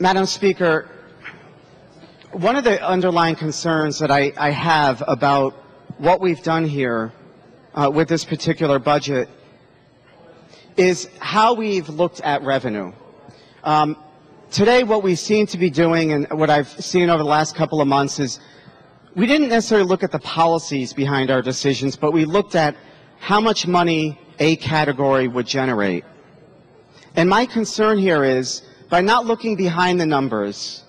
Madam Speaker, one of the underlying concerns that I have about what we've done here with this particular budget is how we've looked at revenue. Today, what we seem to be doing, and what I've seen over the last couple of months, is we didn't necessarily look at the policies behind our decisions, but we looked at how much money a category would generate. And my concern here is, by not looking behind the numbers,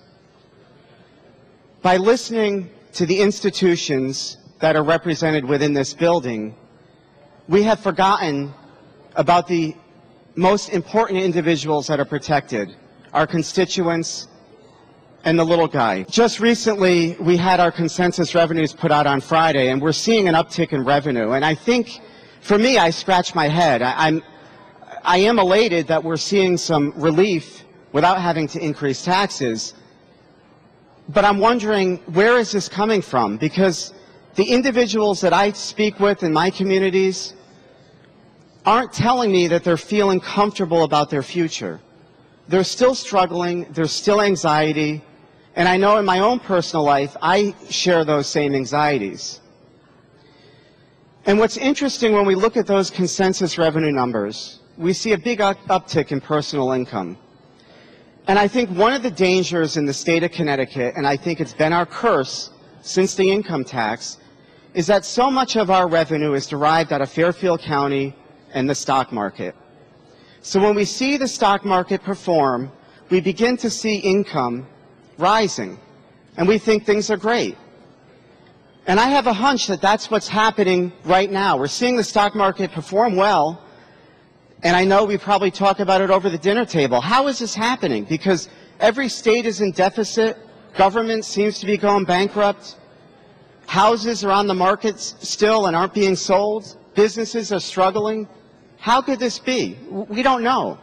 by listening to the institutions that are represented within this building, we have forgotten about the most important individuals that are protected, our constituents and the little guy. Just recently, we had our consensus revenues put out on Friday, and we're seeing an uptick in revenue. And I think, for me, I scratch my head. I am elated that we're seeing some relief without having to increase taxes. But I'm wondering, where is this coming from? Because the individuals that I speak with in my communities aren't telling me that they're feeling comfortable about their future. They're still struggling, there's still anxiety, and I know in my own personal life, I share those same anxieties. And what's interesting when we look at those consensus revenue numbers, we see a big uptick in personal income. And I think one of the dangers in the state of Connecticut, and I think it's been our curse since the income tax, is that so much of our revenue is derived out of Fairfield County and the stock market. So when we see the stock market perform, we begin to see income rising, and we think things are great. And I have a hunch that that's what's happening right now. We're seeing the stock market perform well, and I know we probably talk about it over the dinner table. How is this happening? Because every state is in deficit, government seems to be going bankrupt, houses are on the markets still and aren't being sold, businesses are struggling. How could this be? We don't know.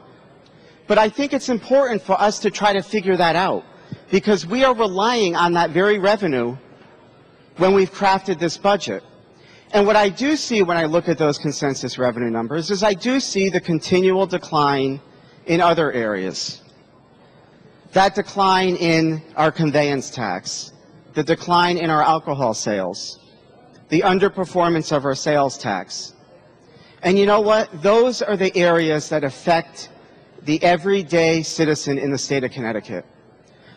But I think it's important for us to try to figure that out, because we are relying on that very revenue when we've crafted this budget. And what I do see when I look at those consensus revenue numbers is I do see the continual decline in other areas. That decline in our conveyance tax, the decline in our alcohol sales, the underperformance of our sales tax. And you know what? Those are the areas that affect the everyday citizen in the state of Connecticut.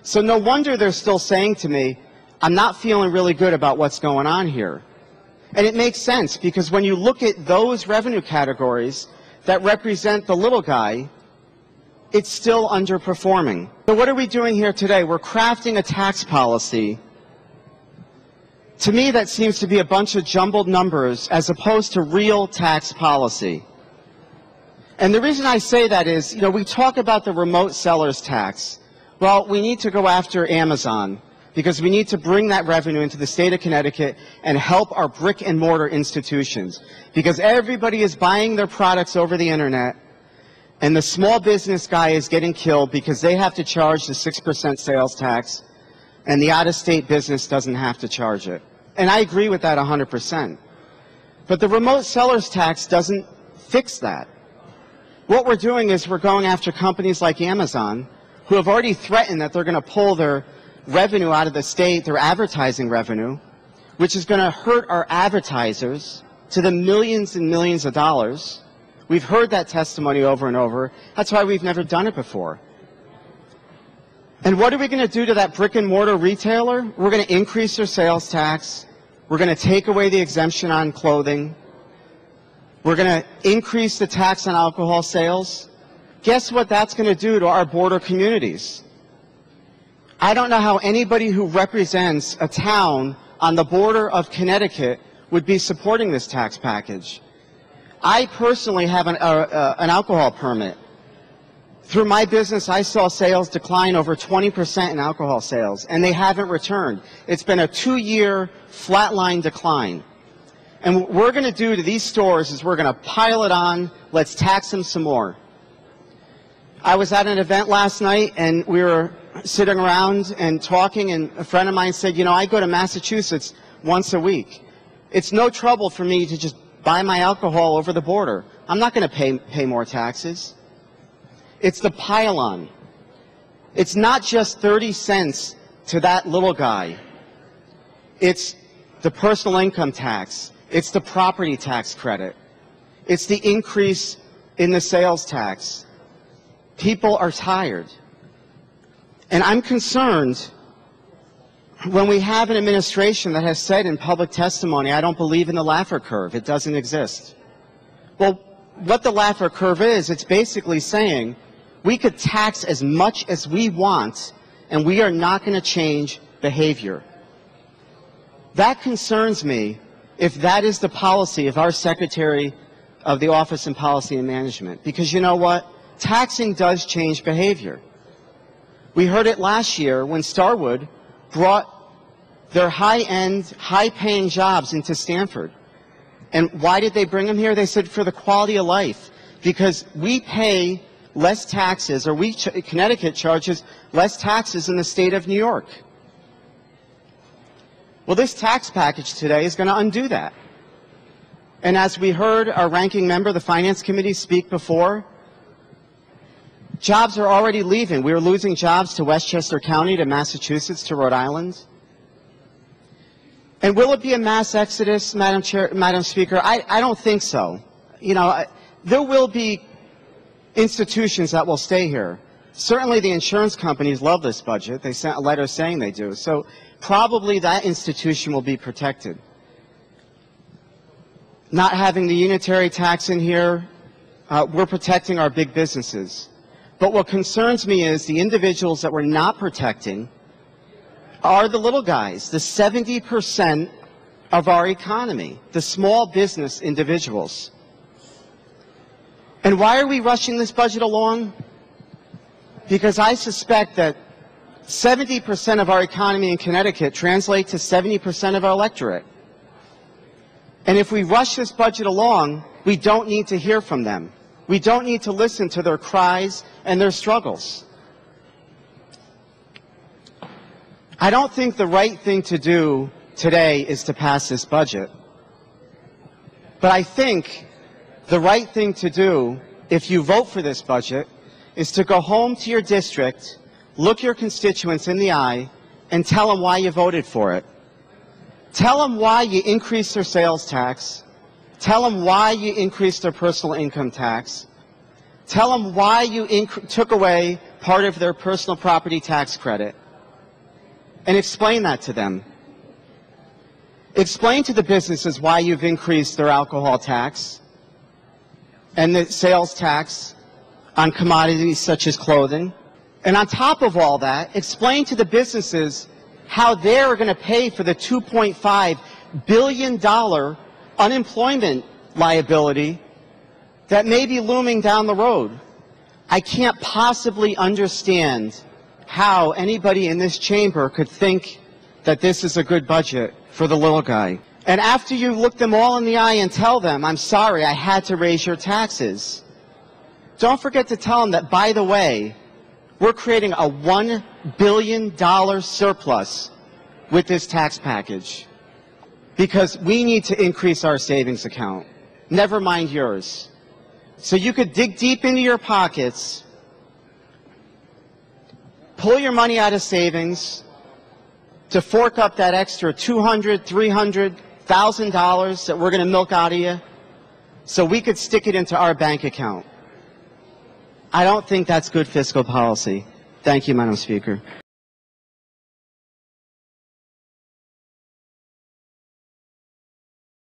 So no wonder they're still saying to me, I'm not feeling really good about what's going on here. And it makes sense, because when you look at those revenue categories that represent the little guy, it's still underperforming. So what are we doing here today? We're crafting a tax policy. To me, that seems to be a bunch of jumbled numbers as opposed to real tax policy. And the reason I say that is, you know, we talk about the remote sellers tax. Well, we need to go after Amazon, because we need to bring that revenue into the state of Connecticut and help our brick and mortar institutions. Because everybody is buying their products over the internet, and the small business guy is getting killed because they have to charge the 6% sales tax, and the out-of-state business doesn't have to charge it. And I agree with that 100%. But the remote sellers tax doesn't fix that. What we're doing is we're going after companies like Amazon, who have already threatened that they're going to pull their revenue out of the state, their advertising revenue, which is going to hurt our advertisers to the millions and millions of dollars. We've heard that testimony over and over. That's why we've never done it before. And what are we going to do to that brick and mortar retailer? We're going to increase their sales tax. We're going to take away the exemption on clothing. We're going to increase the tax on alcohol sales. Guess what that's going to do to our border communities? I don't know how anybody who represents a town on the border of Connecticut would be supporting this tax package. I personally have an alcohol permit. Through my business, I saw sales decline over 20% in alcohol sales, and they haven't returned. It's been a 2-year flatline decline. And what we're going to do to these stores is we're going to pile it on. Let's tax them some more. I was at an event last night, and we were sitting around and talking, and a friend of mine said, you know, I go to Massachusetts once a week. It's no trouble for me to just buy my alcohol over the border. I'm not going to pay more taxes. It's the pile-on. It's not just 30 cents to that little guy. It's the personal income tax. It's the property tax credit. It's the increase in the sales tax. People are tired. And I'm concerned when we have an administration that has said in public testimony, I don't believe in the Laffer curve. It doesn't exist. Well, what the Laffer curve is, it's basically saying we could tax as much as we want and we are not going to change behavior. That concerns me if that is the policy of our Secretary of the Office of Policy and Management. Because you know what? Taxing does change behavior. We heard it last year when Starwood brought their high-end, high-paying jobs into Stanford. And why did they bring them here? They said for the quality of life. Because we pay less taxes, or Connecticut charges less taxes than the state of New York. Well, this tax package today is going to undo that. And as we heard our ranking member of the Finance Committee speak before, jobs are already leaving. We are losing jobs to Westchester County, to Massachusetts, to Rhode Island. And will it be a mass exodus, Madam Speaker? I don't think so. You know, there will be institutions that will stay here. Certainly the insurance companies love this budget. They sent a letter saying they do. So probably that institution will be protected. Not having the unitary tax in here, we're protecting our big businesses. But what concerns me is the individuals that we're not protecting are the little guys, the 70% of our economy, the small business individuals. And why are we rushing this budget along? Because I suspect that 70% of our economy in Connecticut translates to 70% of our electorate. And if we rush this budget along, we don't need to hear from them. We don't need to listen to their cries and their struggles. I don't think the right thing to do today is to pass this budget. But I think the right thing to do, if you vote for this budget, is to go home to your district, look your constituents in the eye, and tell them why you voted for it. Tell them why you increased their sales tax. Tell them why you increased their personal income tax. Tell them why you took away part of their personal property tax credit. And explain that to them. Explain to the businesses why you've increased their alcohol tax and the sales tax on commodities such as clothing. And on top of all that, explain to the businesses how they're going to pay for the $2.5 billion unemployment liability that may be looming down the road. I can't possibly understand how anybody in this chamber could think that this is a good budget for the little guy. And after you look them all in the eye and tell them, I'm sorry, I had to raise your taxes, don't forget to tell them that, by the way, we're creating a $1 billion surplus with this tax package because we need to increase our savings account, never mind yours. So you could dig deep into your pockets, pull your money out of savings to fork up that extra $200,000, $300,000 that we're going to milk out of you so we could stick it into our bank account. I don't think that's good fiscal policy. Thank you, Madam Speaker.